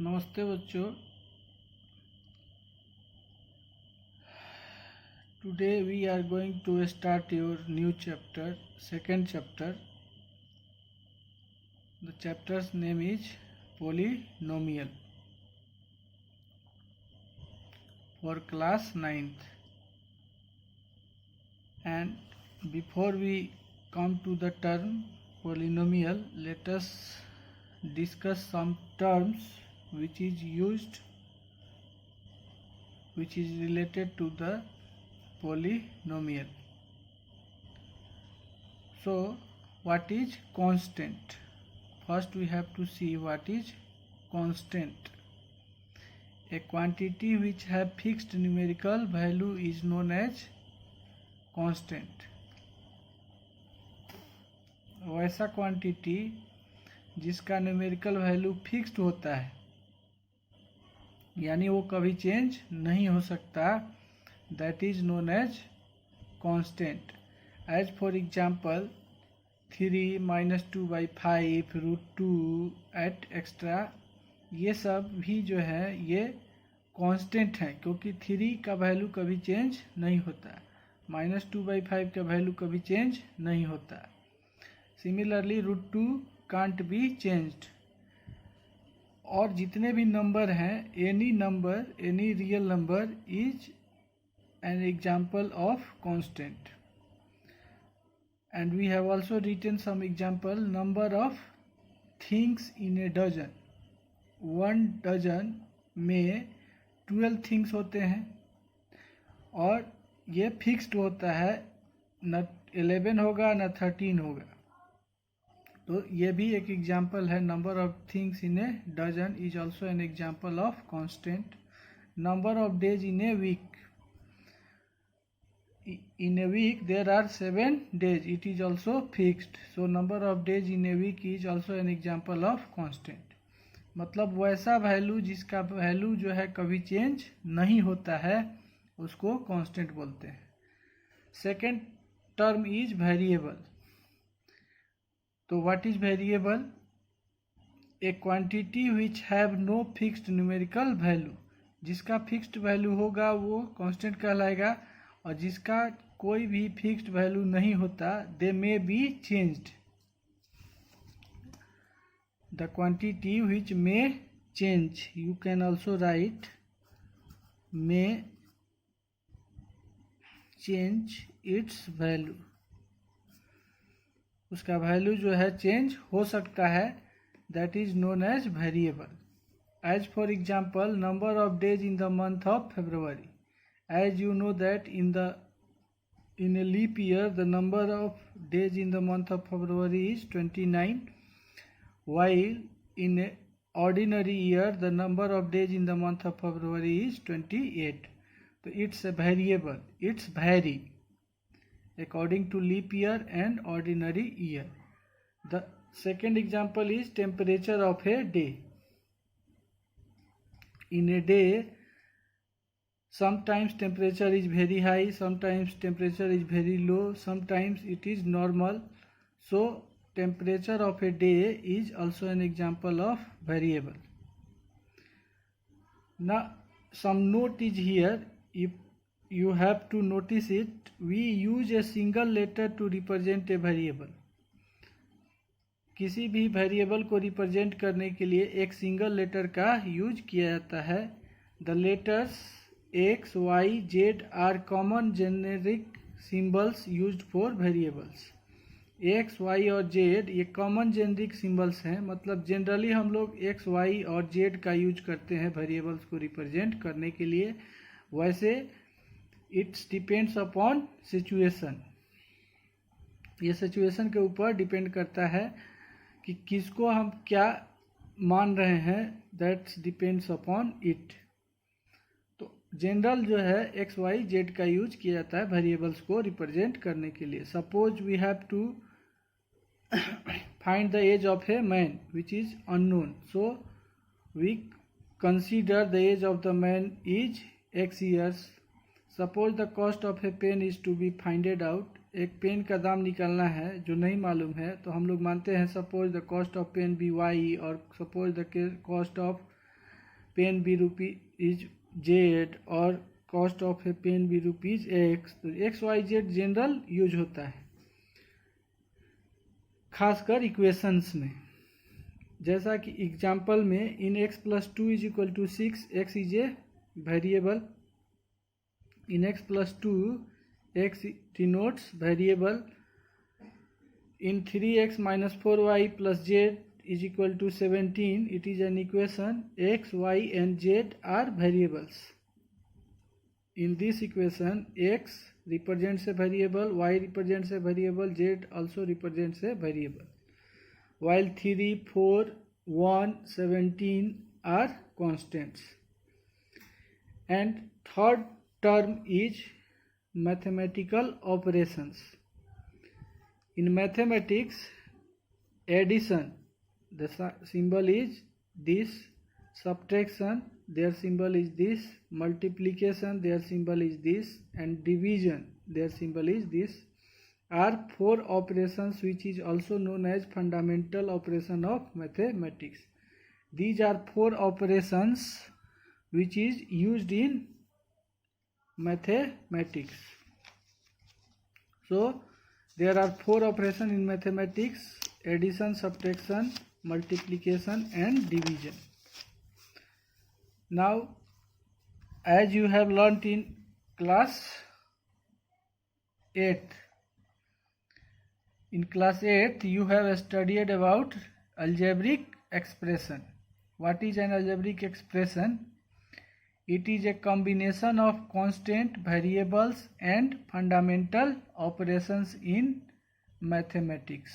नमस्ते बच्चों। Today we are going to start your new chapter, second chapter. The chapter's name is Polynomial for class 9th. And before we come to the term polynomial, let us discuss some terms which is related to the polynomial. So what is constant? First we have to see what is constant. A quantity which have fixed numerical value is known as constant. वैसा quantity जिसका numerical value fixed होता है, यानी वो कभी change नहीं हो सकता, that is known as constant. As for example 3 - 2/5 √2 et extra, ये सब भी जो है ये कांस्टेंट है क्योंकि 3 का वैल्यू कभी चेंज नहीं होता, -2/5 का वैल्यू कभी चेंज नहीं होता. Similarly √2 can't be changed. और जितने भी नंबर हैं, any real number is an example of constant. And we have also written some example. Number of things in a dozen. 1 dozen में 12 थिंग्स होते हैं और ये फिक्स्ड होता है, न 11 होगा न 13 होगा. तो ये भी एक एग्जाम्पल है. Number of things in a dozen is also an example of constant. Number of days in a week. In a week there are 7 days. It is also fixed. So number of days in a week is also an example of constant. मतलब वैसा value जिसका value जो है कभी change नहीं होता है उसको कांस्टेंट बोलते हैं. Second term is variable. तो what is variable? A quantity which have no fixed numerical value. जिसका फिक्स्ड वैल्यू होगा वो कांस्टेंट कहलाएगा, और जिसका कोई भी फिक्स्ड वैल्यू नहीं होता, they may be changed. The quantity which may change, you can also write may change its value. उसका वैल्यू जो है चेंज हो सकता है, that is known as variable. As for example number of days in the month of February. As you know that in a leap year the number of days in the month of February is 29, while in a ordinary year the number of days in the month of February is 28. So it's a variable, it's vary according to leap year and ordinary year. The second example is temperature of a day. In a day sometimes temperature is very high, sometimes temperature is very low, sometimes it is normal. So temperature of a day is also an example of variable. Now some note is here. If you have to notice it, we use a single letter to represent a variable. किसी भी variable को represent करने के लिए एक single letter का use किया जाता है. The letters X, Y, Z are common generic symbols used for variables. X, Y और Z ये कॉमन जेनरिक सिंबल्स हैं, मतलब जनरली हम लोग X, Y और Z का यूज करते हैं वेरिएबल्स को रिप्रेजेंट करने के लिए. वैसे इट्स डिपेंड्स अपॉन सिचुएशन. ये सिचुएशन के ऊपर डिपेंड करता है कि किसको हम क्या मान रहे हैं, that's depends upon it. General जो है एक्स वाई जेड का यूज किया जाता है वेरिएबल्स को रिप्रेजेंट करने के लिए. Suppose we have to find the age of a man which is unknown, so we consider the age of the man is x years. Suppose the cost of a pen is to be founded out. एक पेन का दाम निकालना है जो नहीं मालूम है, तो हम लोग मानते हैं suppose the cost of pen be y, और suppose the cost of pen be rupees Z और cost of a pen be rupees X, तो X Y Z general use होता है खासकर इक्वेशंस में। जैसा कि एग्जाम्पल में in x plus 2 is equal to 6, x is a variable, in x plus 2 x denotes variable, in 3x minus 4y plus z is equal to 17, it is an equation x, y and z are variables. In this equation x represents a variable, y represents a variable, z also represents a variable, while 3, 4, 1, 17 are constants. And third term is mathematical operations. In mathematics, addition, the symbol is this, subtraction, their symbol is this, multiplication, their symbol is this, and division, their symbol is this, are four operations which is also known as fundamental operation of mathematics. These are four operations which is used in mathematics. So, there are four operations in mathematics: addition, subtraction, multiplication and division. Now, as you have learnt in class 8, in class 8 you have studied about algebraic expression. What is an algebraic expression? It is a combination of constant variables and fundamental operations in mathematics.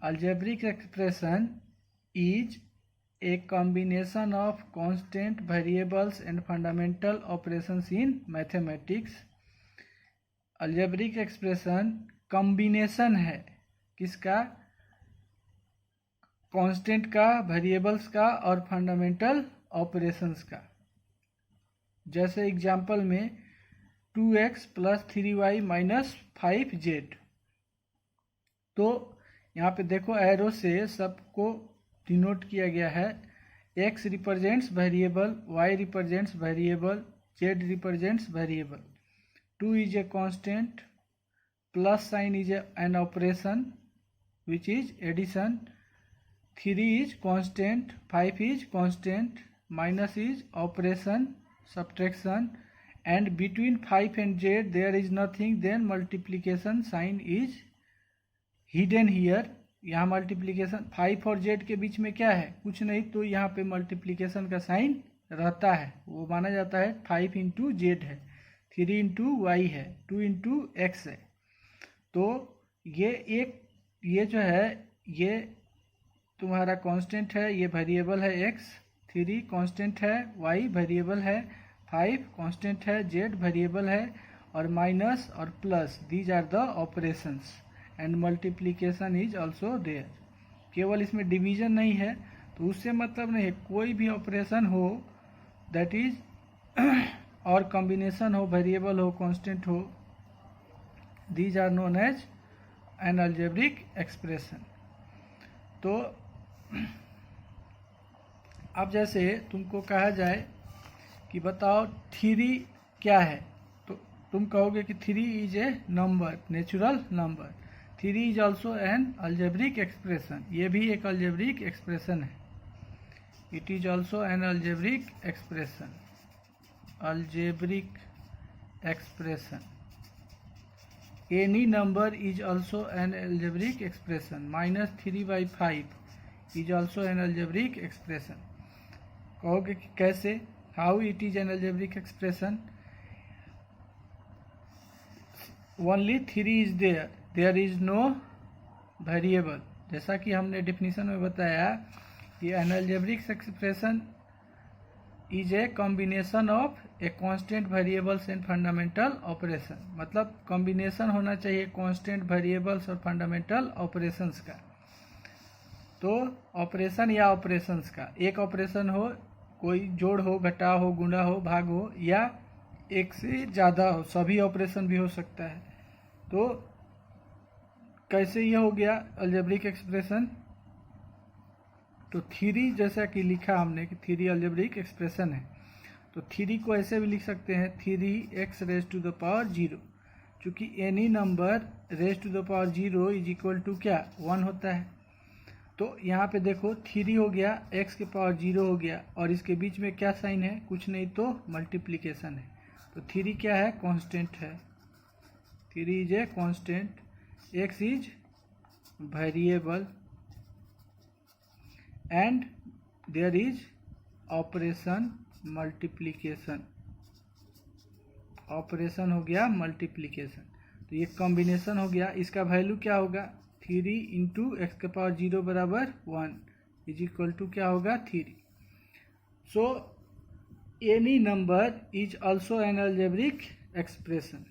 Algebraic expression is a combination of constant variables and fundamental operations in mathematics. Algebraic expression combination है किसका? constant का, variables का और fundamental operations का। जैसे example में 2x plus 3y minus 5z, तो यहाँ पे देखो एरो से सबको डिनोट किया गया है। x represents variable, y represents variable, z represents variable, 2 is a constant, plus sign is an operation which is addition, 3 is constant, 5 is constant, minus is operation, subtraction, and between 5 and z there is nothing, then multiplication sign is hidden here. यहाँ multiplication 5 और z के बीच में क्या है? कुछ नहीं, तो यहाँ पे मल्टीप्लिकेशन का साइन रहता है, वो माना जाता है 5 इंटू जेड है, 3 इंटू वाई है, 2 इंटू एक्स है। तो ये जो है ये तुम्हारा कांस्टेंट है, ये वेरिएबल है x, 3 कांस्टेंट है, y वेरिएबल है, 5 कांस्टेंट है, z वेरिएबल है, और माइनस और plus, these are the operations, and multiplication is also there. केवल इसमें डिवीजन नहीं है, तो उससे मतलब नहीं है, कोई भी ऑपरेशन हो दैट इज और कॉम्बिनेशन हो, वेरिएबल हो, कांस्टेंट हो, these are known as an algebraic expression. तो अब जैसे तुमको कहा जाए कि बताओ 3 क्या है, तो तुम कहोगे कि 3 is A number, natural number. 3 is also N algebraic expression, ये भी एक अलजेब्रिक एक्सप्रेशन है। It is also N algebraic expression, algebraic expression. Any number is also N algebraic expression, -3/5 is also an algebraic expression. कहोगे कि कैसे? How it is an algebraic expression? Only 3 is there, there is no variable. जैसा कि हमने definition में बताया कि an algebraic expression is a combination of a constant variables and fundamental operation. मतलब कॉम्बिनेशन होना चाहिए constant variables और fundamental operations का। तो ऑपरेशन या ऑपरेशंस का, एक ऑपरेशन हो, कोई जोड़ हो, घटाव हो, गुणा हो, भाग हो, या एक से ज़्यादा हो, सभी ऑपरेशन भी हो सकता है। तो कैसे ये हो गया अलजेब्रिक एक्सप्रेशन? तो थ्री जैसा कि लिखा हमने कि थ्री अलजेब्रिक एक्सप्रेशन है, तो थ्री को ऐसे भी लिख सकते हैं 3x raise to the power 0, चूँकि any number raise to the power 0 is equal to क्या 1 होता है। तो यहाँ पे देखो 3 हो गया, x के पावर 0 हो गया, और इसके बीच में क्या साइन है, कुछ नहीं तो मल्टीप्लिकेशन है। तो 3 क्या है, कांस्टेंट है, 3 is a constant, x is variable and there is operation multiplication, operation हो गया मल्टीप्लिकेशन। तो ये कॉम्बिनेशन हो गया, इसका वैल्यू क्या होगा 3 इंटू एक्स के पावर 0 बराबर 1 इज इक्वल टू क्या होगा 3। So any number is also N algebraic expression.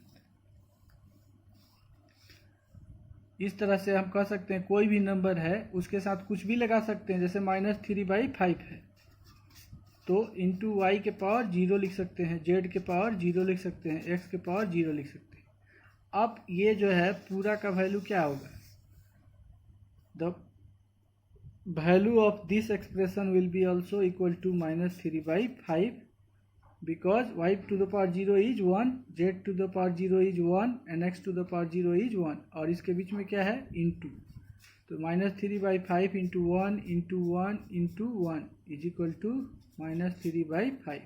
इस तरह से हम कह सकते हैं कोई भी नंबर है उसके साथ कुछ भी लगा सकते हैं, जैसे -3/5 है तो इंटू वाई के पावर 0 लिख सकते हैं, जेड के पावर 0 लिख सकते हैं, एक्स के पावर 0 लिख सकते हैं। अब ये जो है पूरा का वैल्यू क्या होगा, the value of this expression will be also equal to -3/5 because y to the power 0 is 1, z to the power 0 is 1 and x to the power 0 is 1, और इसके बीच में क्या है इंटू, तो -3/5 into 1 into 1 into 1 is equal to -3/5.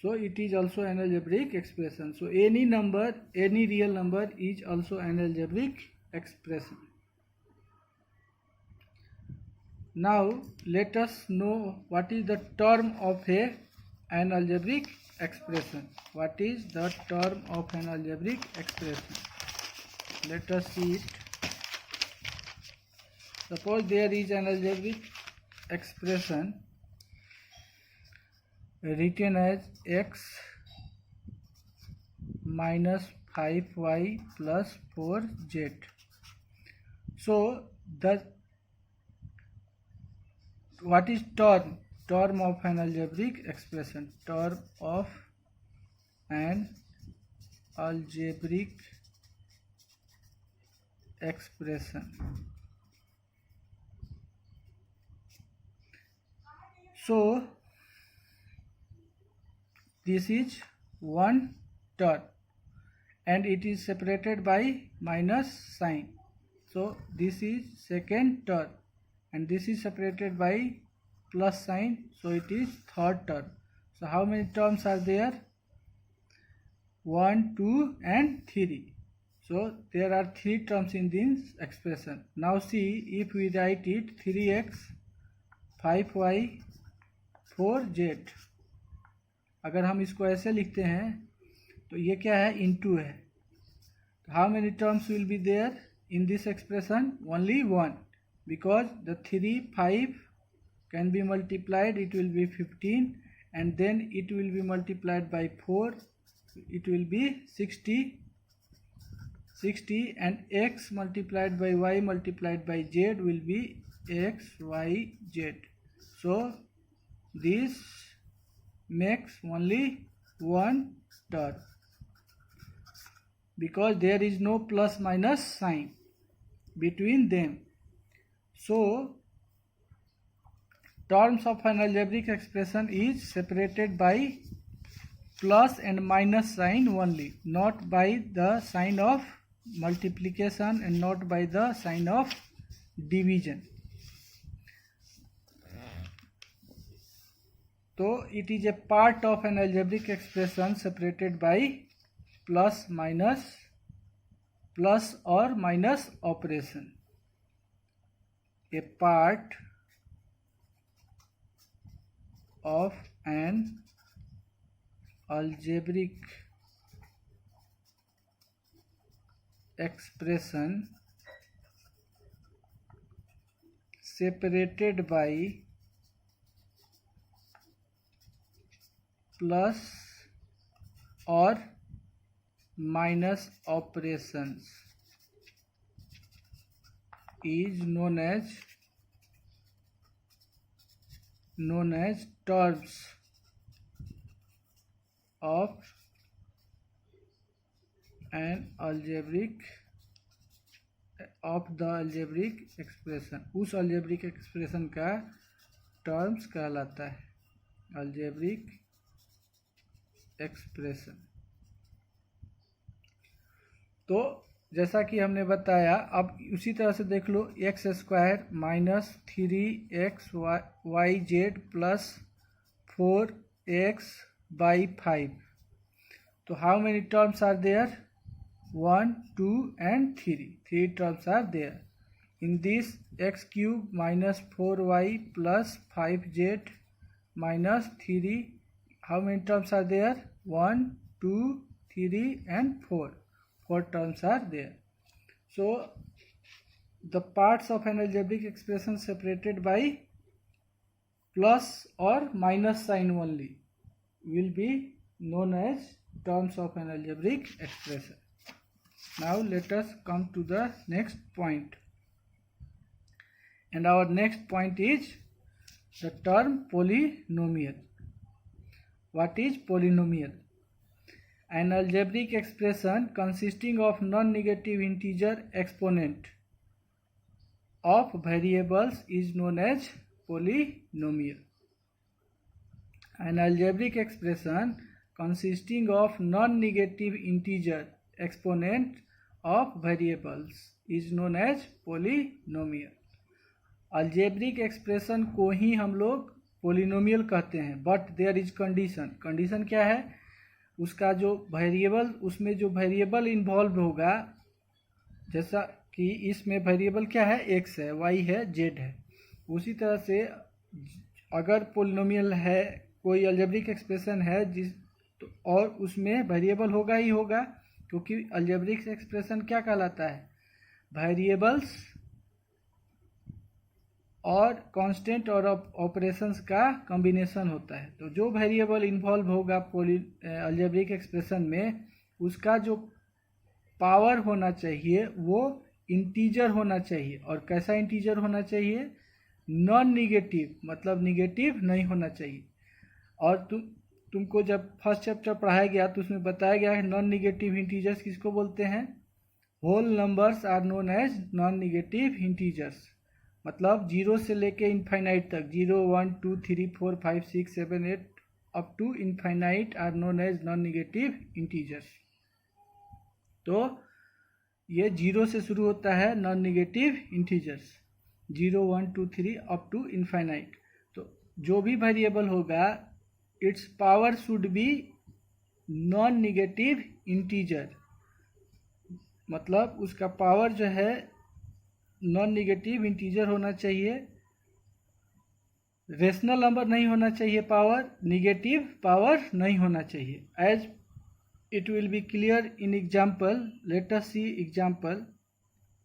So it is also an algebraic expression. So any number, any real number is also an algebraic expression. Now let us know what is the term of an algebraic expression. What is the term of an algebraic expression? Let us see it. Suppose there is an algebraic expression written as x minus 5y plus 4z. So what is term of an algebraic expression? Term of an algebraic expression. So this is one term and it is separated by minus sign. So this is second term and this is separated by plus sign, so it is third term. So how many terms are there? 1, 2 and 3. So there are 3 terms in this expression. Now see, if we write it 3x 5y 4z, अगर हम इसको ऐसे लिखते हैं तो ये क्या है, इनटू है। How many terms will be there in this expression? Only 1, because the 3 5 can be multiplied, it will be 15, and then it will be multiplied by 4, it will be 60, and x multiplied by y multiplied by z will be x, y, z. So this makes only one term because there is no plus minus sign between them. So terms of an algebraic expression is separated by plus and minus sign only, not by the sign of multiplication and not by the sign of division. So it is a part of an algebraic expression separated by plus or minus operation. A part of an algebraic expression separated by plus or minus operations is known as terms of an algebraic of the algebraic expression, उस algebraic expression का terms कहलाता है algebraic expression. तो जैसा कि हमने बताया, अब उसी तरह से देख लो, X square minus 3xyz plus 4x/5। तो how many terms are there? 1, 2 and 3. 3 terms are there. In this, x cube minus 4y plus 5z minus 3. How many terms are there? 1, 2, 3 and 4. 4 terms are there. So, the parts of an algebraic expression separated by plus or minus sign only will be known as terms of an algebraic expression. Now let us come to the next point, and our next point is the term polynomial. What is polynomial? An algebraic expression consisting of non-negative integer exponent of variables is known as polynomial. An algebraic expression consisting of non-negative integer exponent of variables is known as polynomial. algebraic expression को ही हम लोग polynomial कहते हैं, but there is condition. condition क्या है? उसका जो variable, उसमें जो वेरिएबल इन्वॉल्व होगा, जैसा कि इसमें वेरिएबल क्या है? x है, y है, z है। उसी तरह से अगर पोलिनोमियल है, कोई अलजेब्रिक एक्सप्रेशन है तो और उसमें वेरिएबल होगा ही होगा, क्योंकि अलजेब्रिक एक्सप्रेशन क्या कहलाता है? वेरिएबल्स और कांस्टेंट और ऑपरेशंस का कॉम्बिनेशन होता है। तो जो वेरिएबल इन्वॉल्व होगा अलजेब्रिक एक्सप्रेशन में, उसका जो पावर होना चाहिए वो इंटीजर होना चाहिए। और कैसा इंटीजर होना चाहिए? नॉन निगेटिव, मतलब निगेटिव नहीं होना चाहिए। और तुमको जब फर्स्ट चैप्टर पढ़ाया गया तो उसमें बताया गया है नॉन निगेटिव इंटीजर्स किसको बोलते हैं? Whole numbers are known as non negative integers. मतलब 0 से लेके इनफाइनाइट तक, 0, 1, 2, 3, 4, 5, 6, 7, 8 up to infinite are known as non negative integers. तो ये 0 से शुरू होता है non negative integers, 0, 1, 2, 3 up to infinite. तो जो भी वेरिएबल होगा, its power should be non negative integer, मतलब उसका पावर जो है नॉन निगेटिव इंटीजर होना चाहिए। रेशनल नंबर नहीं होना चाहिए, पावर निगेटिव पावर नहीं होना चाहिए। As it will be clear in example, let us see example.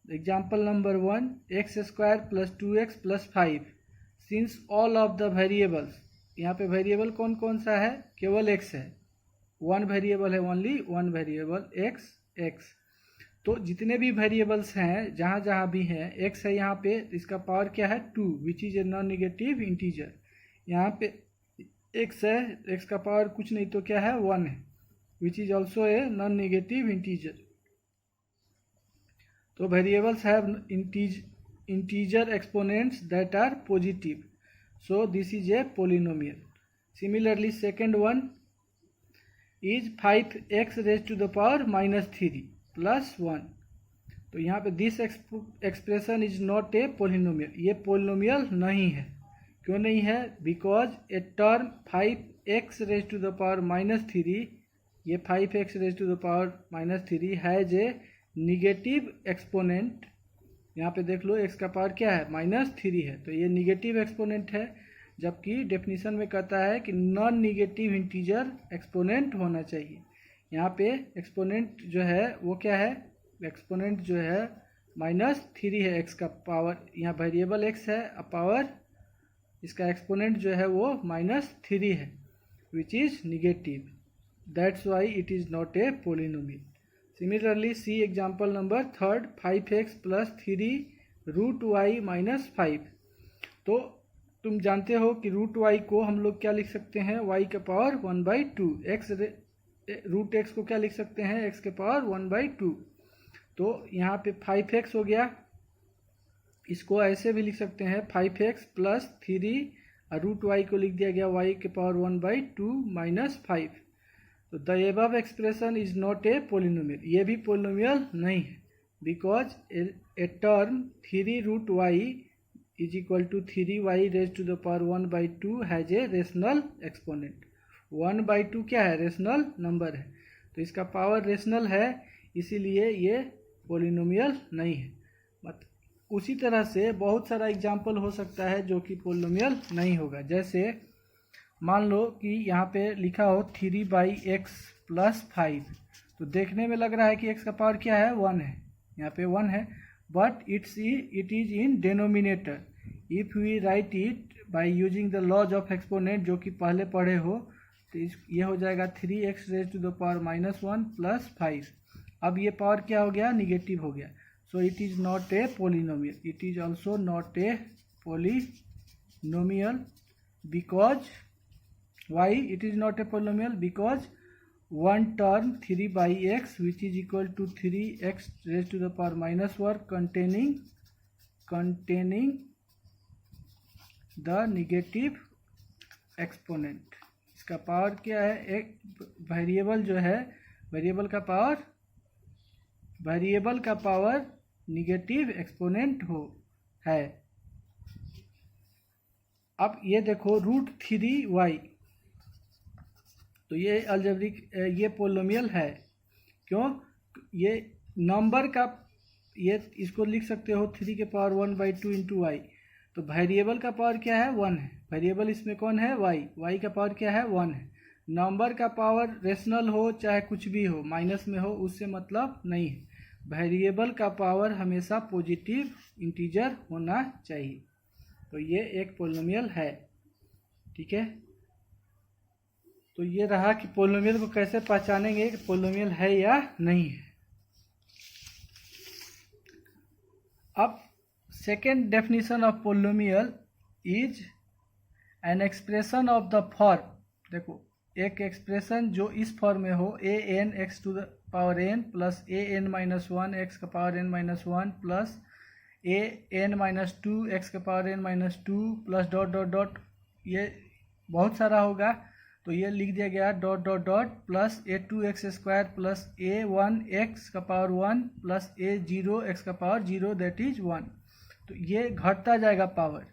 Example number 1, X square plus 2x plus 5 since all of the variables. यहाँ पे वेरिएबल कौन कौन सा है? केवल x है, वन वेरिएबल है, ओनली वन वेरिएबल x। तो जितने भी वेरिएबल्स हैं, जहाँ जहाँ भी हैं, x है यहाँ पे, इसका पावर क्या है? 2, which is a non negative integer. यहाँ पे x है, x का पावर कुछ नहीं तो क्या है? 1 है, which is also a non negative integer. तो variables have integer exponents that are positive, so this is a polynomial. Similarly, second one is 5x raised to the power minus 3 plus 1. तो यहाँ पे this expression is not a polynomial. ये polynomial नहीं है। क्यों नहीं है? Because a term 5x raised to the power minus 3, ये 5x raised to the power minus 3 has a negative exponent। यहाँ पे देख लो x का पावर क्या है? -3 है, तो ये निगेटिव एक्सपोनेंट है। जबकि डेफिनेशन में कहता है कि नॉन निगेटिव इंटीजर एक्सपोनेंट होना चाहिए। यहाँ पे एक्सपोनेंट जो है वो क्या है? एक्सपोनेंट जो है -3 है, x का पावर, यहाँ वेरिएबल x है, पावर इसका एक्सपोनेंट जो है वो -3 है, which is negative. That's why it is not a polynomial. Similarly, see example number 3, 5x plus 3 root y minus 5। तो तुम जानते हो कि रूट y को हम लोग क्या लिख सकते हैं? y का पावर 1/2। रूट x को क्या लिख सकते हैं? x के पावर 1/2। तो यहाँ पे 5x हो गया, इसको ऐसे भी लिख सकते हैं 5x प्लस 3 और रूट वाई को लिख दिया गया y के पावर 1/2 माइनस 5। तो the above expression is not a polynomial, ये भी पोलिनोमियल नहीं है, because a term 3 root Y is equal to 3y raise to the power 1/2 has a rational exponent. 1/2 क्या है? रेशनल नंबर है, तो इसका पावर रेशनल है, इसीलिए ये पोलिनोमियल नहीं है। उसी तरह से बहुत सारा एग्जाम्पल हो सकता है जो कि पोलिनोमियल नहीं होगा। जैसे मान लो कि यहाँ पे लिखा हो 3/x प्लस 5, तो देखने में लग रहा है कि x का पावर क्या है? 1 है, यहाँ पे 1 है, but it is in denominator. If we write it by using the laws of exponent, जो कि पहले पढ़े हो, तो ये हो जाएगा 3x raise to the power -1 plus 5। अब ये पावर क्या हो गया? निगेटिव हो गया। So it is not a polynomial. It is also not a polynomial because why it is not a polynomial? Because one term 3/x which is equal to 3x raised to the power -1 containing the negative exponent. इसका power क्या है? एक variable जो है, variable का power negative exponent है। अब ये देखो √3y, तो ये अलजेब्रिक, ये पोलिनोमियल है। क्यों? ये नंबर का, ये इसको लिख सकते हो 3 के पावर 1/2 इंटू वाई, तो वेरिएबल का पावर क्या है? 1 है। वेरिएबल इसमें कौन है? y का पावर क्या है? 1 है। नंबर का पावर रेशनल हो चाहे कुछ भी हो, माइनस में हो, उससे मतलब नहीं है। वेरिएबल का पावर हमेशा पॉजिटिव इंटीजर होना चाहिए, तो ये एक पोलिनोमियल है। ठीक है, तो ये रहा कि पोलिनोमियल को कैसे पहचानेंगे कि पोलिनोमियल है या नहीं है। अब second definition of polynomial is an expression of the form. देखो, एक एक्सप्रेशन जो इस फॉर्म में हो, an x to the power n plus an minus 1 x का power n minus 1 plus an minus 2 x का power n minus 2 plus dot dot dot, ये बहुत सारा होगा, तो ये लिख दिया गया dot dot dot plus a2x square plus a1 x का पावर 1 प्लस a0 x का पावर 0 दैट इज 1। तो ये घटता जाएगा power,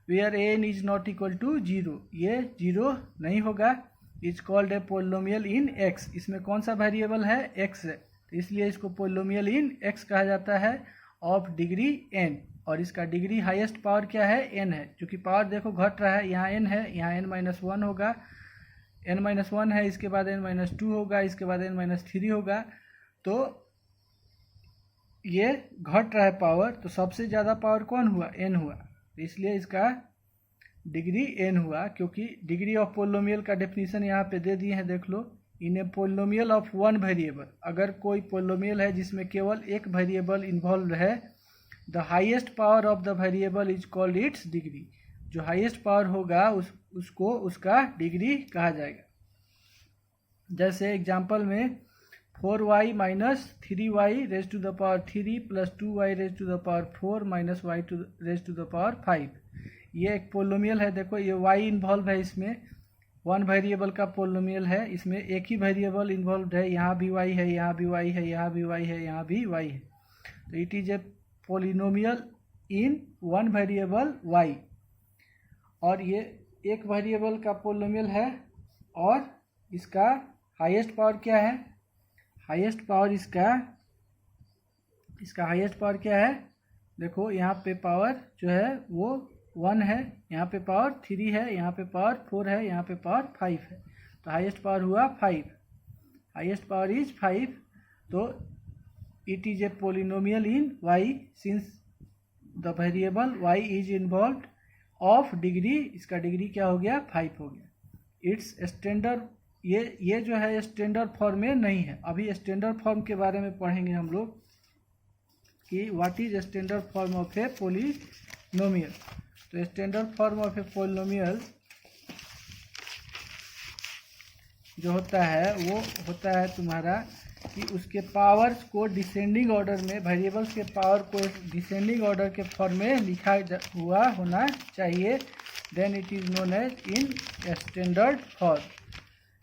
where an is not equal to 0, ये 0 नहीं होगा। Is called a polynomial in x। इसमें कौन सा वेरिएबल है? x है, तो इसलिए इसको पोलिनोमियल इन x कहा जाता है, ऑफ डिग्री n, और इसका डिग्री हाईएस्ट पावर क्या है? n है। क्योंकि पावर देखो घट रहा है, यहाँ n है, यहाँ n-1 होगा, n-1 है, इसके बाद n-2 होगा, इसके बाद n-3 होगा, तो ये घट रहा है पावर, तो सबसे ज़्यादा पावर कौन हुआ? n हुआ, इसलिए इसका डिग्री n हुआ। क्योंकि डिग्री ऑफ पोलिनोमियल का डेफिनेशन यहाँ पे दे दिए हैं, देख लो। इन ए पोलिनोमियल ऑफ वन वेरिएबल, अगर कोई पोलिनोमियल है जिसमें केवल एक वेरिएबल इन्वॉल्व है, the highest power of the variable is called its degree. जो हाईएस्ट पावर होगा उसको उसका डिग्री कहा जाएगा। जैसे एग्जाम्पल में 4y minus 3y raise to the power 3 plus 2y raise to the power 4 minus y raise to the power 5, ये एक पोलिनोमियल है। देखो, ये y इन्वॉल्व है, इसमें वन वेरिएबल का पोलिनोमियल है, इसमें एक ही वेरिएबल इन्वॉल्व है, यहाँ भी y है, यहाँ भी y है, यहाँ भी y है, यहाँ भी y है, तो it is a polynomial in one variable y। और ये एक वेरिएबल का पोलिनोमियल है, और इसका हाईएस्ट पावर क्या है? हाईएस्ट पावर इसका हाईएस्ट पावर क्या है? देखो, यहाँ पे पावर जो है वो 1 है, यहाँ पे पावर 3 है, यहाँ पे पावर 4 है, यहाँ पे पावर 5 है, तो हाईएस्ट पावर हुआ 5, हाईएस्ट पावर इज 5। तो it is a polynomial in y since the variable y is involve of degree, इसका डिग्री क्या हो गया? 5 हो गया। इट्स स्टैंडर्ड, ये जो है स्टैंडर्ड फॉर्म में नहीं है। अभी स्टैंडर्ड फॉर्म के बारे में पढ़ेंगे हम लोग कि what is standard form of a polynomial. तो standard form of a polynomial जो होता है वो होता है तुम्हारा कि उसके पावर्स को डिसेंडिंग ऑर्डर में, वेरिएबल्स के पावर को डिसेंडिंग ऑर्डर के फॉर्म में लिखा हुआ होना चाहिए, then it is known as in standard form.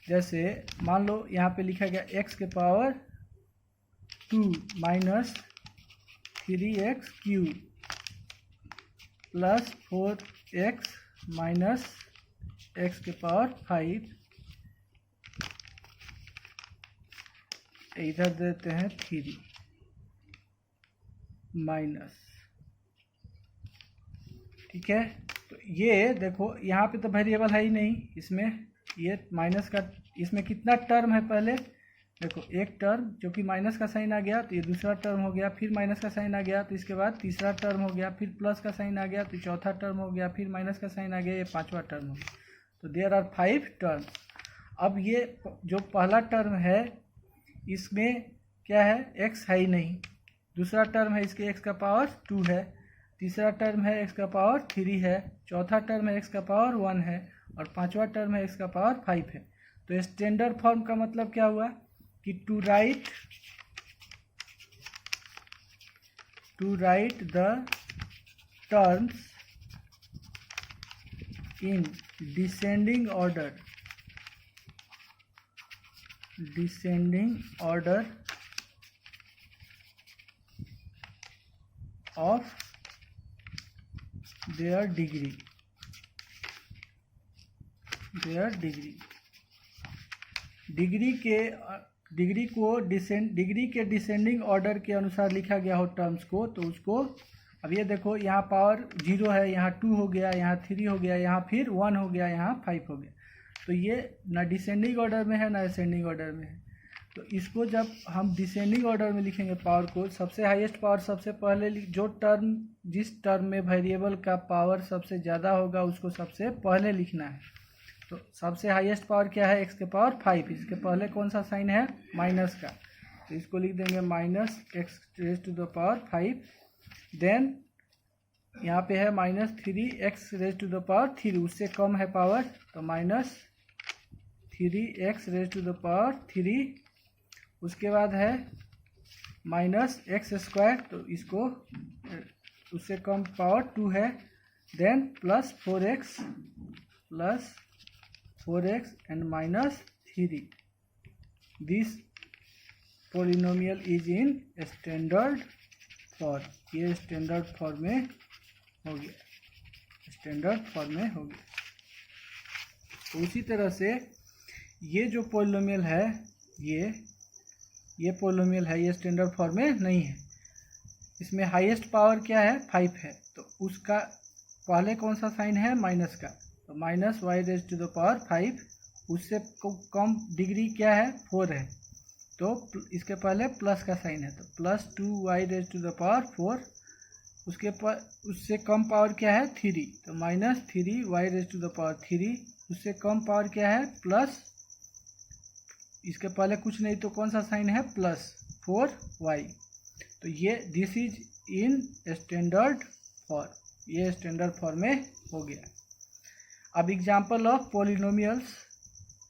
जैसे मान लो यहाँ पे लिखा गया x के power 2 minus 3x cube plus 4x minus x के पावर 5, इधर देते हैं 3 माइनस, ठीक है। तो ये देखो यहाँ पे तो वेरिएबल है ही नहीं इसमें, ये माइनस का, इसमें कितना टर्म है पहले देखो, एक टर्म जो कि माइनस का साइन आ गया तो ये दूसरा टर्म हो गया, फिर माइनस का साइन आ गया तो इसके बाद तीसरा टर्म हो गया, फिर प्लस का साइन आ गया तो चौथा टर्म हो गया, फिर माइनस का साइन आ गया, ये पांचवा टर्म हो गया। तो देयर आर 5 टर्म। अब ये जो पहला टर्म है इसमें क्या है, x है ही नहीं, दूसरा टर्म है इसके x का पावर 2 है, तीसरा टर्म है x का पावर 3 है, चौथा टर्म है x का पावर 1 है, और पांचवा टर्म है x का पावर 5 है। तो स्टैंडर्ड फॉर्म का मतलब क्या हुआ कि to write the terms in descending order of their degree degree के डिसेंडिंग ऑर्डर के अनुसार लिखा गया हो टर्म्स को, तो उसको, अब ये देखो यहाँ पावर 0 है, यहाँ 2 हो गया, यहाँ 3 हो गया, यहाँ फिर 1 हो गया, यहाँ 5 हो गया, तो ये ना डिसेंडिंग ऑर्डर में है ना असेंडिंग ऑर्डर में है। तो इसको जब हम डिसेंडिंग ऑर्डर में लिखेंगे पावर को, सबसे हाईएस्ट पावर सबसे पहले, जो टर्म जिस टर्म में वेरिएबल का पावर सबसे ज़्यादा होगा उसको सबसे पहले लिखना है। तो सबसे हाईएस्ट पावर क्या है, x के पावर 5, इसके पहले कौन सा साइन है, माइनस का, तो इसको लिख देंगे minus x raise to the power 5। Then यहाँ पे है minus 3x raise to the power 3, उससे कम है पावर, तो minus 3x raise to the power 3। उसके बाद है माइनस एक्स स्क्वायर, तो इसको उससे कम पावर 2 है, then plus 4x and minus 3। This polynomial is in standard form, ये स्टैंडर्ड फॉर्म में हो गया, तो उसी तरह से ये जो पोलिनोमियल है, ये पोलिनोमियल है, ये स्टैंडर्ड फॉर्म में नहीं है, इसमें हाईएस्ट पावर क्या है, 5 है, तो उसका पहले कौन सा साइन है, माइनस का, तो minus y raise to the power 5, उससे कम डिग्री क्या है, 4 है, तो इसके पहले प्लस का साइन है, तो plus 2y raise to the power 4, उससे कम पावर क्या है, 3, तो minus 3y raise to the power 3, उससे कम पावर क्या है, प्लस, इसके पहले कुछ नहीं तो कौन सा साइन है, प्लस 4y। तो ये this is in standard form, ये स्टैंडर्ड फॉर्म में हो गया। अब example of polynomials,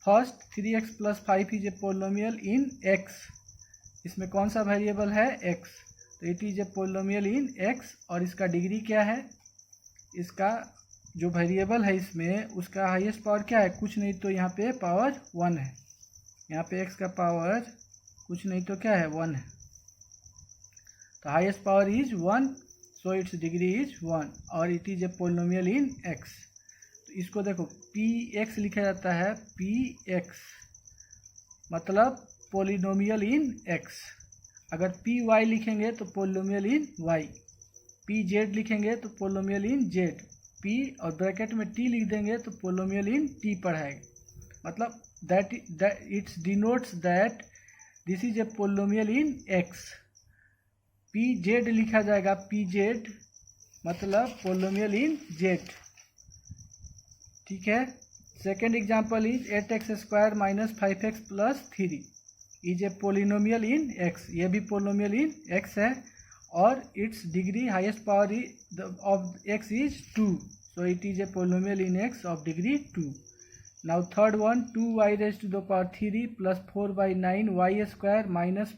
first 3x plus 5 is a polynomial in x, इसमें कौन सा वेरिएबल है, x, तो it is a polynomial in x, और इसका डिग्री क्या है, इसका जो वेरिएबल है इसमें उसका हाईएस्ट पावर क्या है, कुछ नहीं तो यहाँ पे पावर 1 है, यहाँ पे x का पावर कुछ नहीं तो क्या है, 1 है, तो highest power is 1, so it's degree is 1, और it is a polynomial in x। तो इसको देखो px लिखा जाता है, px मतलब पोलिनोमियल इन x, अगर py लिखेंगे तो पोलिनोमियल इन y, pz लिखेंगे तो पोलिनोमियल इन z, p और ब्रैकेट में t लिख देंगे तो पोलिनोमियल इन t पढ़ाएगा, मतलब that it denotes that this is a polynomial in x। pz लिखा जाएगा, pz मतलब पोलिनोमियल इन z, ठीक है। Second example is 8x square minus 5x plus 3 is a polynomial in x, ये भी पोलिनोमियल इन x है, और it's degree highest power of x is 2, so it is a polynomial in x of degree 2। Now third one 2y⁻³ plus 4/9 y² -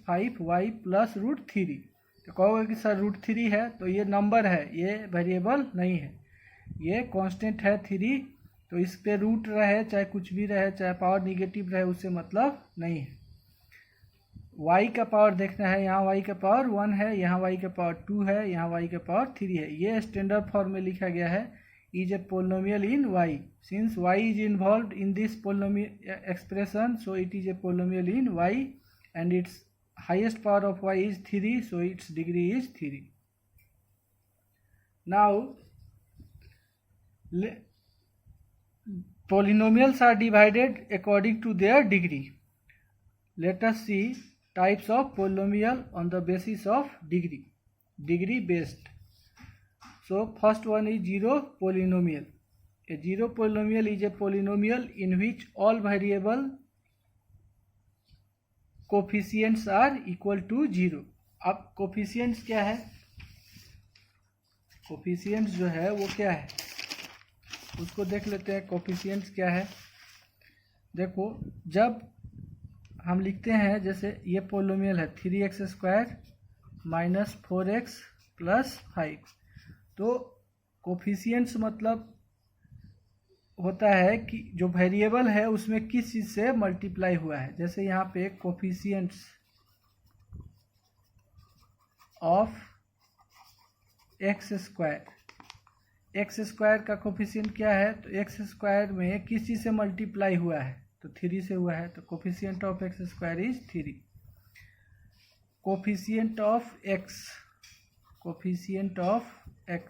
5y plus √3। तो कहोगे कि sir √3 है तो ये नंबर है, ये वेरिएबल नहीं है, ये कांस्टेंट है 3, तो इस पे रूट रहे चाहे कुछ भी रहे, चाहे पावर निगेटिव रहे, उससे मतलब नहीं है। y का पावर देखना है, यहाँ y का पावर 1 है, यहाँ y का पावर 2 है, यहाँ y का पावर 3 है। ये स्टैंडर्ड फॉर्म में लिखा गया है, is a polynomial in y, since y is involved in this polynomial expression, so it is a polynomial in y and it's highest power of y is 3, so its degree is 3. Now polynomials are divided according to their degree. Let us see types of polynomial on the basis of degree based. So first one is zero polynomial. A zero polynomial is a polynomial in which all variable coefficients are equal to 0। अब coefficients क्या है, coefficients जो है वो क्या है उसको देख लेते हैं। कोफिशिएंट्स क्या है, देखो जब हम लिखते हैं जैसे ये पोलिनोमियल है 3x² - 4x + 5, तो कोफिशिएंट्स मतलब होता है कि जो वेरिएबल है उसमें किस चीज़ से मल्टीप्लाई हुआ है। जैसे यहाँ पे कोफिशिएंट्स ऑफ x² का कोफिशिएंट क्या है, तो x² में किस चीज़ से मल्टीप्लाई हुआ है, तो 3 से हुआ है, तो coefficient of x² is 3। Coefficient of x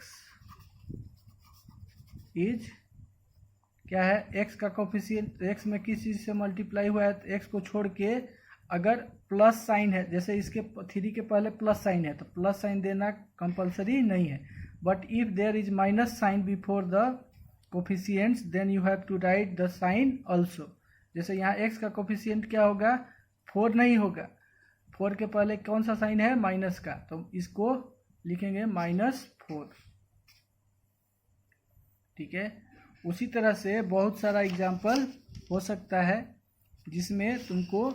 is क्या है, x का कोफिशिएंट, x में किस चीज़ से मल्टीप्लाई हुआ है, तो x को छोड़ के अगर प्लस साइन है, जैसे इसके 3 के पहले प्लस साइन है तो प्लस साइन देना कंपलसरी नहीं है, but if there is minus sign before the coefficients then you have to write the sign also. जैसे यहाँ x का कोफिशिएंट क्या होगा, 4 नहीं होगा, 4 के पहले कौन सा साइन है, माइनस का, तो इसको लिखेंगे -4, ठीक है। उसी तरह से बहुत सारा एग्जाम्पल हो सकता है जिसमें तुमको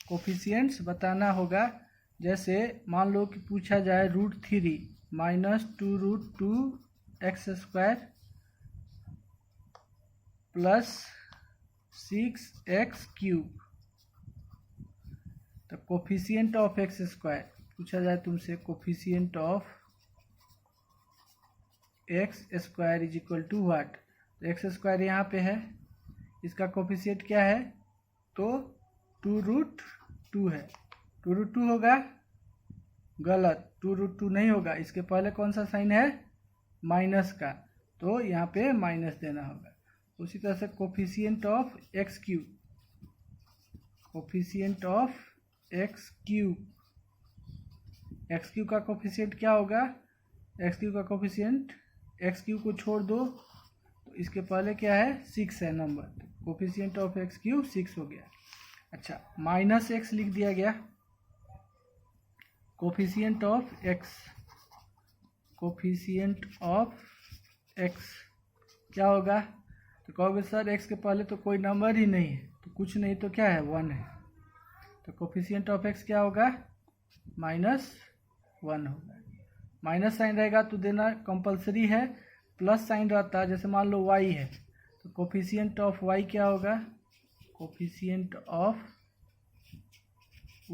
कोफिशिएंट्स बताना होगा। जैसे मान लो कि पूछा जाए √3 - 2√2x² + 6x³, तो कोफिशिएंट ऑफ x² पूछा जाए तुमसे, coefficient of x² is equal to what, तो x² यहाँ पे है, इसका कोफिशिएंट क्या है, तो 2√2 है, 2√2 होगा, गलत, 2√2 नहीं होगा, इसके पहले कौन सा साइन है, माइनस का, तो यहाँ पे माइनस देना होगा। उसी तरह से कोफिशिएंट ऑफ x³ x³ का कोफिशिएंट क्या होगा, x³ का कोफिशिएंट, x³ को छोड़ दो तो इसके पहले क्या है, 6 है नंबर, कोफिशिएंट ऑफ x³ 6 हो गया। अच्छा, -x लिख दिया गया, कोफिशिएंट ऑफ x क्या होगा, तो कहोगे सर x के पहले तो कोई नंबर ही नहीं है, तो कुछ नहीं तो क्या है, 1 है, तो कोफिशिएंट ऑफ x क्या होगा, -1 होगा। माइनस साइन रहेगा तो देना कंपलसरी है, प्लस साइन रहता है, जैसे मान लो y है तो कोफिशिएंट ऑफ y क्या होगा, कोफिशिएंट ऑफ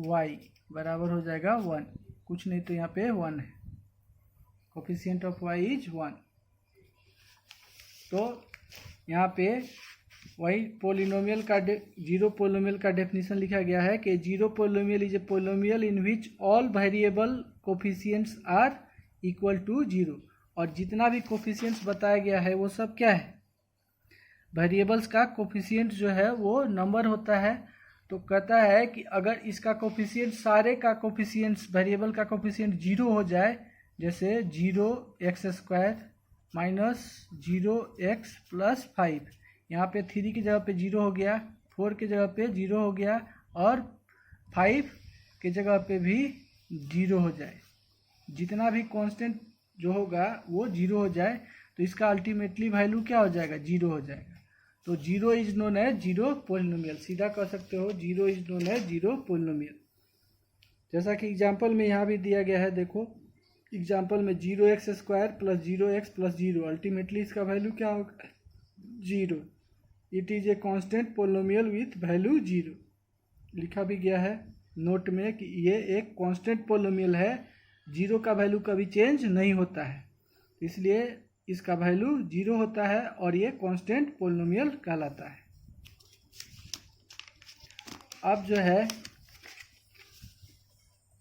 y बराबर हो जाएगा 1, कुछ नहीं तो यहाँ पे 1 है, कोफिशिएंट ऑफ y इज 1। तो यहाँ पे वही पोलिनोमियल का जीरो पोलिनोमियल का डेफिनेशन लिखा गया है कि zero polynomial is a polynomial in which all variable coefficients are equal to 0, और जितना भी कोफिशिएंट्स बताया गया है वो सब क्या है, वेरिएबल्स का कोफिशिएंट जो है वो नंबर होता है। तो कहता है कि अगर इसका कोफिशिएंट, सारे का कोफिशिएंट्स वेरिएबल का कोफिशिएंट 0 हो जाए, जैसे 0x² - 0x + 5, यहाँ पे 3 की जगह पे 0 हो गया, 4 की जगह पे 0 हो गया, और 5 की जगह पे भी 0 हो जाए, जितना भी कांस्टेंट जो होगा वो 0 हो जाए, तो इसका अल्टीमेटली वैल्यू क्या हो जाएगा, 0 हो जाएगा। तो zero is known as zero polynomial, सीधा कह सकते हो zero is known as zero polynomial. जैसा कि एग्जाम्पल में यहाँ भी दिया गया है, देखो एग्जाम्पल में 0x² plus 0x plus 0, ultimately इसका वैल्यू क्या होगा 0। It is a constant polynomial with value 0। लिखा भी गया है नोट में कि ये एक कांस्टेंट पोलिनोमियल है, 0 का वैल्यू कभी चेंज नहीं होता है, इसलिए इसका वैल्यू 0 होता है और ये कांस्टेंट पोलिनोमियल कहलाता है। अब जो है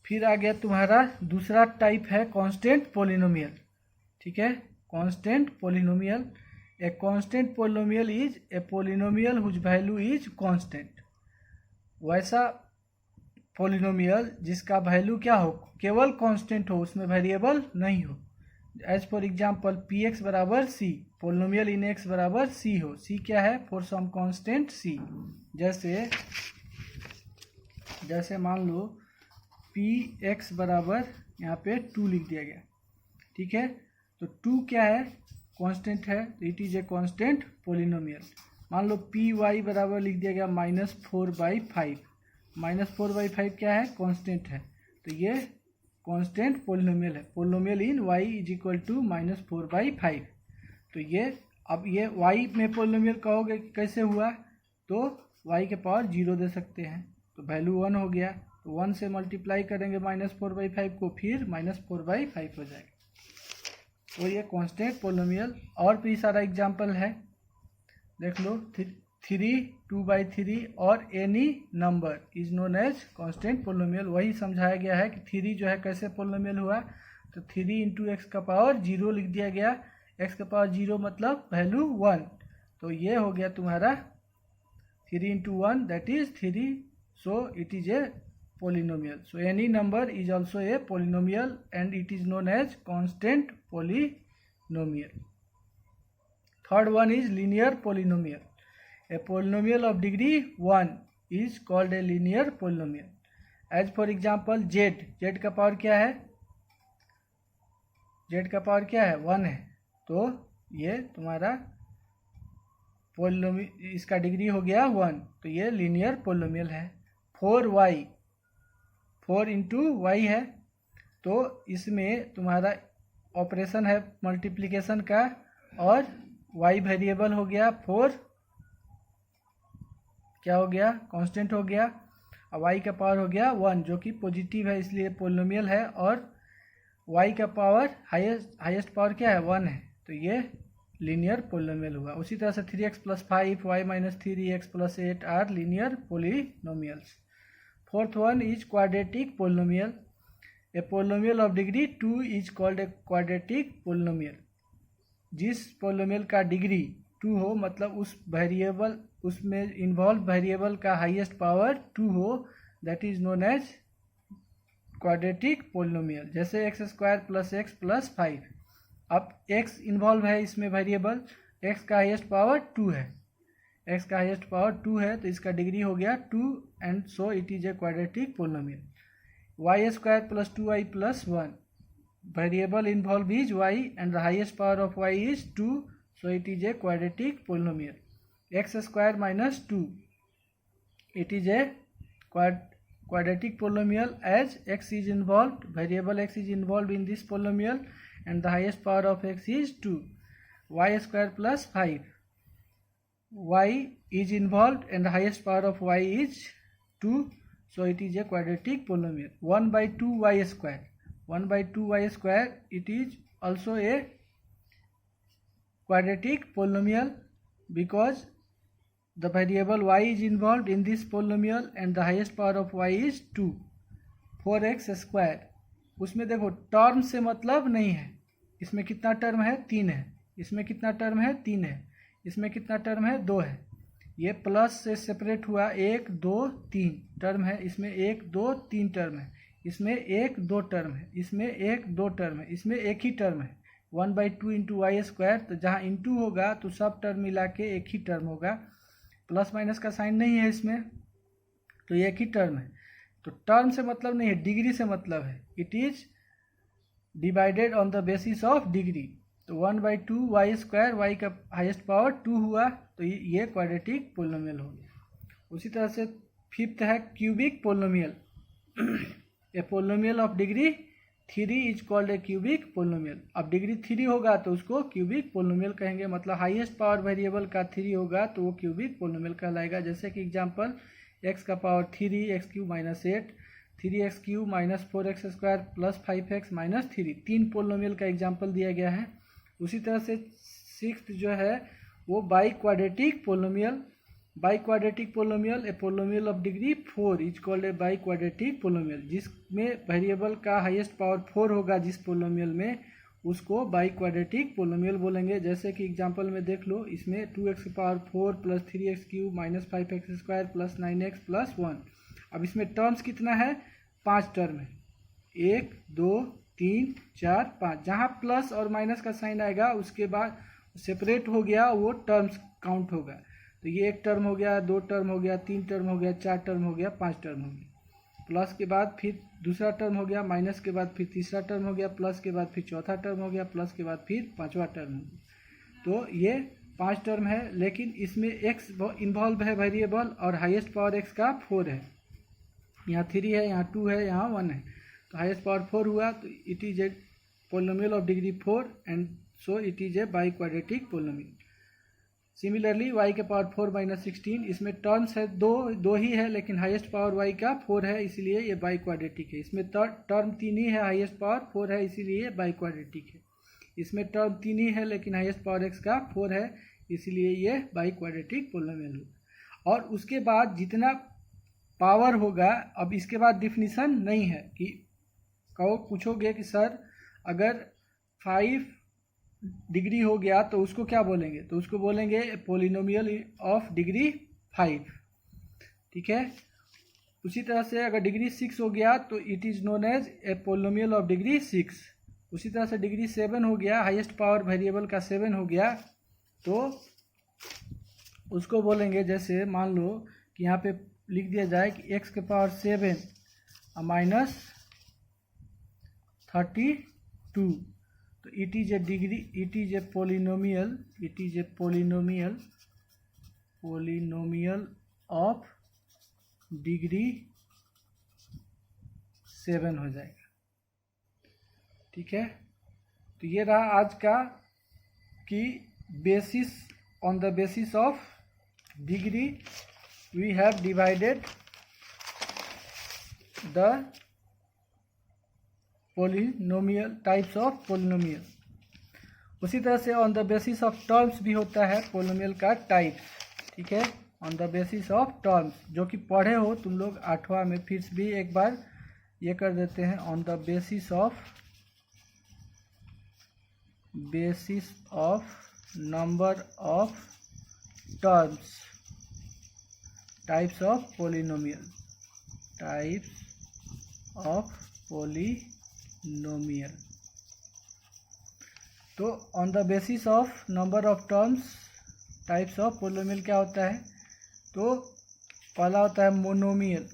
फिर आ गया तुम्हारा दूसरा टाइप है कांस्टेंट पोलिनोमियल। ठीक है, constant polynomial, a constant polynomial is a polynomial whose value is constant. वैसा पोलिनोमियल जिसका वैल्यू क्या हो, केवल कांस्टेंट हो, उसमें वेरिएबल नहीं हो। As for example P X बराबर सी, पोलिनोमियल इन एक्स बराबर सी हो। सी क्या है, फॉर सम कांस्टेंट सी। जैसे मान लो पी एक्स बराबर यहाँ पे 2 लिख दिया गया। ठीक है, तो 2 क्या है, कांस्टेंट है, तो it is a constant polynomial. मान लो पी वाई बराबर लिख दिया गया -4/5, -4/5 क्या है, कांस्टेंट है, तो ये कांस्टेंट पोलिनोमियल है। Polynomial in y is equal to -4/5। तो ये अब ये y में पोलिनोमियल कहोगे कैसे हुआ, तो y के पावर 0 दे सकते हैं, तो वैल्यू 1 हो गया, तो 1 से मल्टीप्लाई करेंगे -4/5 को, फिर -4/5 हो जाएगा। तो ये कांस्टेंट पोलिनोमियल। और भी सारा एग्जाम्पल है, देख लो 3, 2/3 और any number is known as constant polynomial. वही समझाया गया है कि 3 जो है कैसे पोलिनोमियल हुआ, तो 3 इंटू एक्स का पावर 0 लिख दिया गया, एक्स का पावर 0 मतलब वैल्यू 1, तो ये हो गया तुम्हारा 3 into 1 that is 3, so it is a polynomial. So any number is also a polynomial and it is known as constant polynomial. Third one is linear polynomial. A polynomial of degree 1 is called a linear polynomial. As for example z, z का power क्या है, z का power क्या है 1 है, तो ये तुम्हारा पोलिनोमियल, इसका डिग्री हो गया 1, तो ये लिनियर पोलिनोमियल है। 4y, 4 इंटू वाई है, तो इसमें तुम्हारा ऑपरेशन है मल्टीप्लिकेशन का, और y वेरिएबल हो गया, 4 क्या हो गया, कांस्टेंट हो गया, और y का पावर हो गया 1 जो कि पॉजिटिव है, इसलिए पोलिनोमियल है, और y का पावर हाईएस्ट पावर क्या है 1 है, तो ये लीनियर पोलिनोमियल हुआ। उसी तरह से 3x + 5 y - 3x + 8 are linear polynomials. Fourth one is quadratic polynomial. A polynomial of degree 2 is called a quadratic polynomial. जिस पोलिनोमियल का डिग्री 2 हो, मतलब उस वेरिएबल, उसमें इन्वॉल्व वेरिएबल का हाईएस्ट पावर 2 हो, that is known as quadratic polynomial. जैसे x² + x + 5, अब x इन्वॉल्व है इसमें वेरिएबल, x का हाईएस्ट पावर 2 है, x का हाईएस्ट पावर 2 है, तो इसका डिग्री हो गया 2 and so it is a quadratic polynomial. y² + 2y + 1, variable involve is y and the highest power of y is 2, so it is a quadratic polynomial. x² - 2, it is a quadratic polynomial as x is involved, variable x is involved in this polynomial and the highest power of x is 2. y² + 5, y is involved and the highest power of y is 2, so it is a quadratic polynomial. 1/2y², 1/2y², it is also a quadratic polynomial because the variable y is involved in this polynomial and the highest power of y is 2. 4x², उसमें देखो term से मतलब नहीं है, इसमें कितना term है 3 है, इसमें कितना टर्म है 3 है, इसमें कितना टर्म है 2 है, ये प्लस से सेपरेट हुआ 1 2 3 टर्म है, इसमें 1 2 3 टर्म है, इसमें 1 2 टर्म है, इसमें 1 2 टर्म है, इसमें एक ही टर्म है। 1/2 × y², तो जहाँ इंटू होगा तो सब टर्म मिला के एक ही टर्म होगा, प्लस माइनस का साइन नहीं है इसमें, तो ये एक ही टर्म है। तो टर्म से मतलब नहीं है, डिग्री से मतलब है। It is divided on the basis of degree. तो 1/2 वाई स्क्वायर, वाई का हाईएस्ट पावर 2 हुआ, तो ये क्वाड्रेटिक पोलिनोमियल हो गया। उसी तरह से फिफ्थ है cubic polynomial. A polynomial of degree 3 is called a cubic polynomial. अब डिग्री 3 होगा तो उसको क्यूबिक पोलिनोमियल कहेंगे, मतलब हाईएस्ट पावर वेरिएबल का 3 होगा तो वो क्यूबिक पोलिनोमियल कहलाएगा। जैसे कि एग्जांपल x का power 3, x³ - 8, 3x³ - 4x² + 5x - 3, 3 polynomial का एग्जांपल दिया गया है। उसी तरह से सिक्स्थ जो है वो by quadratic polynomial. By quadratic polynomial, A polynomial of degree 4 is called a by quadratic polynomial, जिसमें वेरिएबल का हाईएस्ट पावर 4 होगा जिस पोलिनोमियल में, उसको बाई क्वाड्रेटिक पोलिनोमियल बोलेंगे। जैसे कि एग्जांपल में देख लो, इसमें 2x की पावर 4 + 3x³ - 5x² + 9x + 1। अब इसमें टर्म्स कितना है, 5 टर्म है, 1 2 3 4 5। जहाँ प्लस और माइनस का साइन आएगा उसके बाद सेपरेट हो गया, वो टर्म्स काउंट होगा। तो ये 1 टर्म हो गया, 2 टर्म हो गया, 3 टर्म हो गया, 4 टर्म हो गया, 5 टर्म हो गया। प्लस के बाद फिर दूसरा टर्म हो गया, माइनस के बाद फिर तीसरा टर्म हो गया, प्लस के बाद फिर चौथा टर्म हो गया, प्लस के बाद फिर पांचवा टर्म हो गया। तो ये 5 टर्म है, लेकिन इसमें x इन्वॉल्व है वेरिएबल, और हाईएस्ट पावर x का 4 है। यहाँ 3 है, यहाँ 2 है, यहाँ 1 है, तो हाईएस्ट पावर 4 हुआ, तो it is a polynomial of degree 4 and so it is a by quadratic polynomial. Similarly y के पावर 4 - 16, इसमें टर्म्स है दो ही है, लेकिन हाईएस्ट पावर y का 4 है, इसीलिए ये बाई क्वाड्रेटिक है। इसमें टर्म 3 ही है, हाईएस्ट पावर 4 है, इसीलिए बाई क्वाड्रेटिक है। इसमें टर्म 3 ही है, लेकिन हाईएस्ट पावर x का 4 है, इसीलिए ये बाई क्वाड्रेटिक पोलिनोमियल होगा। और उसके बाद जितना पावर होगा, अब इसके बाद डिफिनीशन नहीं है कि कहो पूछोगे कि सर अगर 5 डिग्री हो गया तो उसको क्या बोलेंगे, तो उसको बोलेंगे पोलिनोमियल ऑफ डिग्री 5, ठीक है। उसी तरह से अगर डिग्री 6 हो गया तो it is known as a polynomial of degree 6। उसी तरह से डिग्री 7 हो गया, हाईएस्ट पावर वेरिएबल का 7 हो गया, तो उसको बोलेंगे, जैसे मान लो कि यहाँ पे लिख दिया जाए कि x के पावर 7 - 32, तो it is a degree, it is a polynomial, it is a polynomial of degree 7 हो जाएगा, ठीक है। तो ये रहा आज का कि basis, on the basis of degree we have divided the polynomial types of polynomial. उसी तरह से on the basis of terms भी होता है पोलिनोमियल का टाइप्स, ठीक है। On the basis of terms, जो कि पढ़े हो तुम लोग 8वां में, फिर भी एक बार ये कर देते हैं। On the basis of number of terms, types of polynomial, types of polynomial. तो on the basis of number of terms types of polynomial क्या होता है, तो पहला होता है monomial.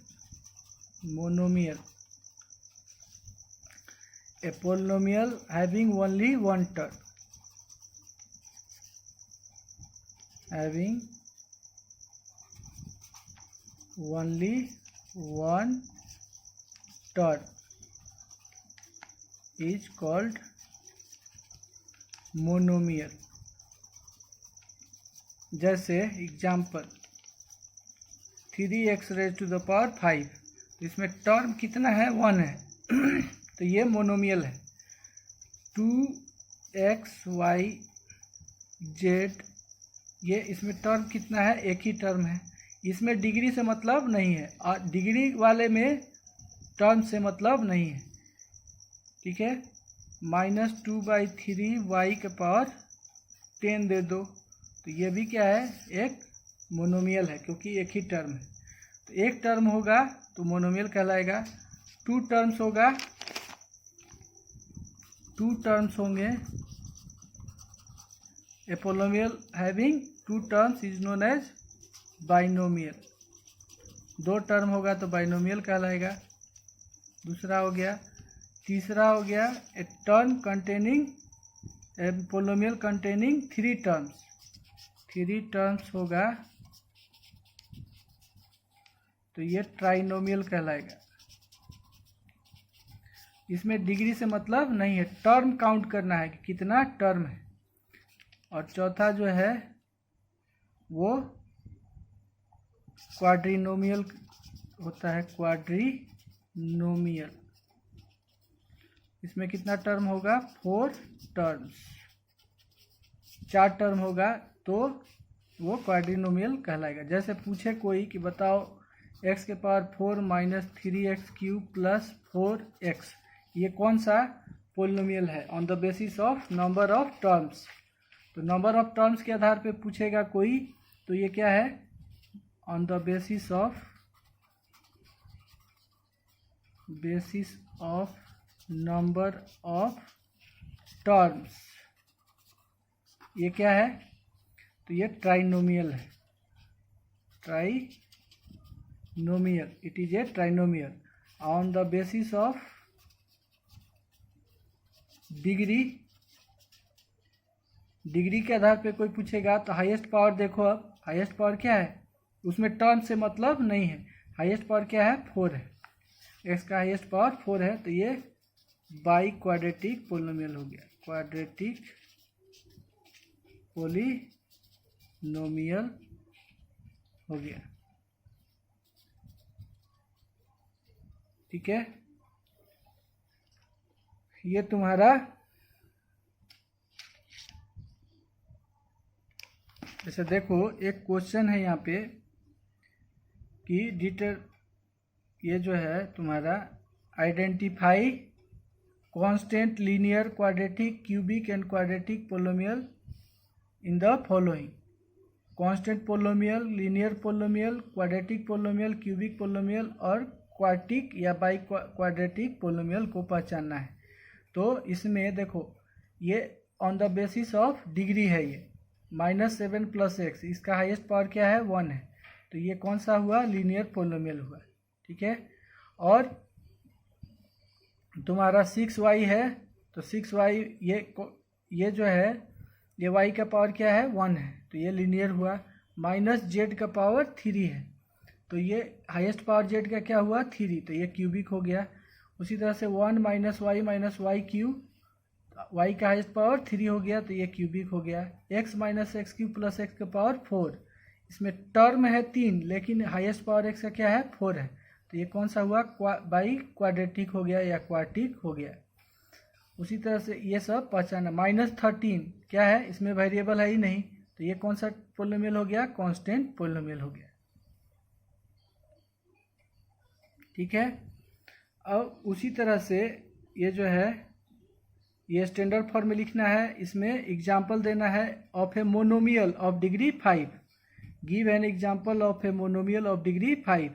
A polynomial having only one term, having only one term is called monomial। जैसे example 3x⁵5, तो इसमें टर्म कितना है, 1 है, तो ये मोनोमियल है। 2xyz, ये इसमें टर्म कितना है, एक ही टर्म है, इसमें डिग्री से मतलब नहीं है, और डिग्री वाले में टर्म से मतलब नहीं है, ठीक है। -2/3 y के पावर 10 दे दो, तो ये भी क्या है, एक मोनोमियल है, क्योंकि एक ही टर्म है। तो एक टर्म होगा तो मोनोमियल कहलाएगा, 2 टर्म्स होगा, 2 टर्म्स होंगे, a polynomial having 2 terms is known as binomial. 2 term होगा तो बाइनोमियल कहलाएगा। दूसरा हो गया। तीसरा हो गया a term containing पोलोमियल containing 3 terms होगा तो ये ट्राइनोमियल कहलाएगा। इसमें डिग्री से मतलब नहीं है, टर्म काउंट करना है कि कितना टर्म है। और चौथा जो है वो क्वाड्रिनोमियल होता है, क्वाड्रिनोमियल। इसमें कितना टर्म होगा, 4 टर्म्स, 4 टर्म होगा तो वो क्वाड्रिनोमियल कहलाएगा। जैसे पूछे कोई कि बताओ x के power 4 minus 3x cube plus 4x, ये कौन सा पोलिनोमियल है on the basis of number of terms. तो नंबर ऑफ टर्म्स के आधार पे पूछेगा कोई तो ये क्या है, on the basis of number of terms, ये क्या है, तो ये ट्राइनोमियल है, trinomial, it is a trinomial. On the basis of degree के आधार पे कोई पूछेगा तो हाईएस्ट पावर देखो, अब हाईएस्ट पावर क्या है, उसमें टर्म से मतलब नहीं है, हाईएस्ट पावर क्या है, 4 है, x का हाईएस्ट पावर 4 है, तो ये बाई क्वाड्रेटिक पोलिनोमियल हो गया, क्वाड्रेटिक पोलिनोमियल हो गया। ठीक है, ये तुम्हारा जैसे देखो एक क्वेश्चन है यहाँ पे कि ये जो है तुम्हारा identify constant linear quadratic cubic and quadratic polynomial in the following. Constant polynomial, linear polynomial, quadratic polynomial, cubic polynomial और क्वार्टिक या बाई क्वाड्रेटिक पोलिनोमियल को पहचानना है। तो इसमें देखो ये on the basis of degree है, ये -7 + x, इसका हाईएस्ट पावर क्या है, 1 है, तो ये कौन सा हुआ, लीनियर पोलिनोमियल हुआ। ठीक है, और तुम्हारा 6y है तो 6y ये जो है ये y का पावर क्या है, 1 है, तो ये लीनियर हुआ। -z का पावर 3 है तो ये हाईएस्ट पावर z का क्या हुआ, 3, तो ये क्यूबिक हो गया। उसी तरह से 1 - y क्यूब, y का हाईएस्ट पावर 3 हो गया तो ये क्यूबिक हो गया। x - x cube plus x का पावर 4, इसमें टर्म है 3 लेकिन हाईएस्ट पावर x का क्या है, 4 है, तो ये कौन सा हुआ, बाई क्वाड्रेटिक हो गया या क्वार्टिक हो गया। उसी तरह से ये सब पहचाना। -13 क्या है, इसमें वेरिएबल है ही नहीं, तो ये कौन सा पोलिनोमियल हो गया, कांस्टेंट पोलिनोमियल हो गया। ठीक है, अब उसी तरह से ये जो है ये स्टैंडर्ड फॉर्म में लिखना है, इसमें एग्जाम्पल देना है of a monomial of degree 5। Give an example of a monomial of degree 5,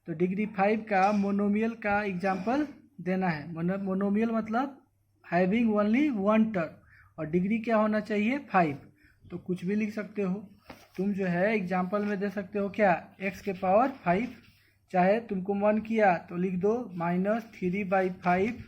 तो डिग्री 5 का मोनोमियल का एग्जाम्पल देना है। मोनोमियल मतलब हैविंग ओनली 1 टर्म, और डिग्री क्या होना चाहिए, 5, तो कुछ भी लिख सकते हो तुम, जो है एग्जाम्पल में दे सकते हो क्या, x के पावर 5, चाहे तुमको मन किया तो लिख दो -3/5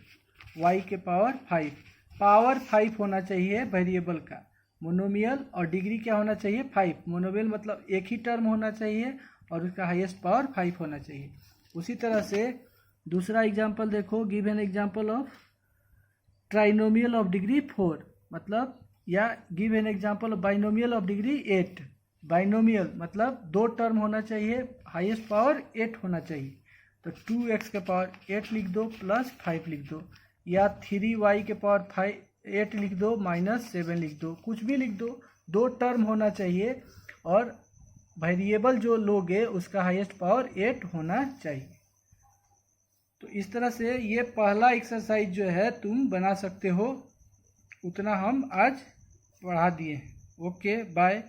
y के पावर 5, पावर 5 होना चाहिए वेरिएबल का। मोनोमियल और डिग्री क्या होना चाहिए, 5। मोनोमियल मतलब एक ही टर्म होना चाहिए और उसका हाईएस्ट पावर 5 होना चाहिए। उसी तरह से दूसरा एग्जांपल देखो, give an example of trinomial of degree 4, मतलब या give an example of binomial of degree 8। Binomial मतलब 2 टर्म होना चाहिए, हाईएस्ट पावर 8 होना चाहिए, तो 2x के पावर 8 लिख दो प्लस 5 लिख दो, या 3y के पावर 8 लिख दो -7 लिख दो, कुछ भी लिख दो, 2 टर्म होना चाहिए और वेरिएबल जो लोगे उसका हाईएस्ट पावर 8 होना चाहिए। तो इस तरह से ये पहला एक्सरसाइज जो है तुम बना सकते हो, उतना हम आज पढ़ा दिए। Okay, bye.